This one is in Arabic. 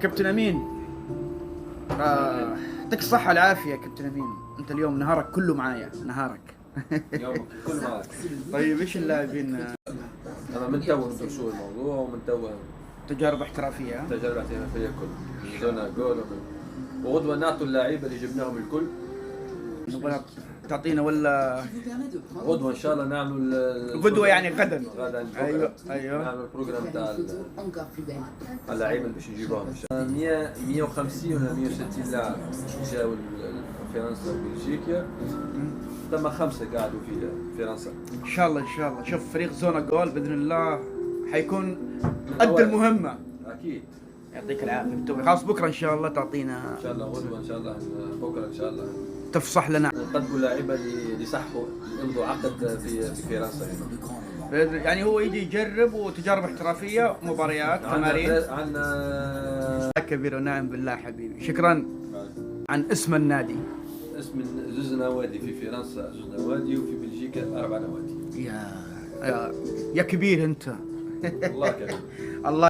كابتن امين، يعطيك الصحة والعافية يا كابتن امين. انت اليوم نهارك كله معايا، نهارك. يومك كل معك. طيب ايش اللاعبين؟ انا من تو ندرسوا الموضوع ومن تو تجارب احترافية ها؟ تجربة احترافية كل من زونا جول وغدوة نعطوا اللعيبة اللي جبناهم الكل. نبغى تعطينا ولا غدوة ان شاء الله نعملوا غدوة يعني غدا؟ غدا ايوه ايوه. نعمل البروجرام تاع اللعيبة اللي باش نجيبوهم ان شاء الله. 150 ولا 160 لاعب جاوا فرنسا وبلجيكا، ثم 5 قاعدوا في فرنسا. ان شاء الله ان شاء الله. شوف فريق زونا جول باذن الله حيكون قد المهمة. اكيد. يعطيك العافية بالتوفيق. خلاص بكرة ان شاء الله تعطينا، ان شاء الله غدوة ان شاء الله بكره ان شاء الله تفصح لنا نقدموا لاعيبه اللي صحوا يمضوا عقد في فرنسا يعني هو يجي يجرب وتجارب احترافية، مباريات، تمارين. عندنا كبير ونعم بالله حبيبي. شكرا. عن اسم النادي. اسم زوز نوادي في فرنسا، زوز نوادي، وفي بلجيكا 4 نوادي. يا كبير انت. الله كبير. الله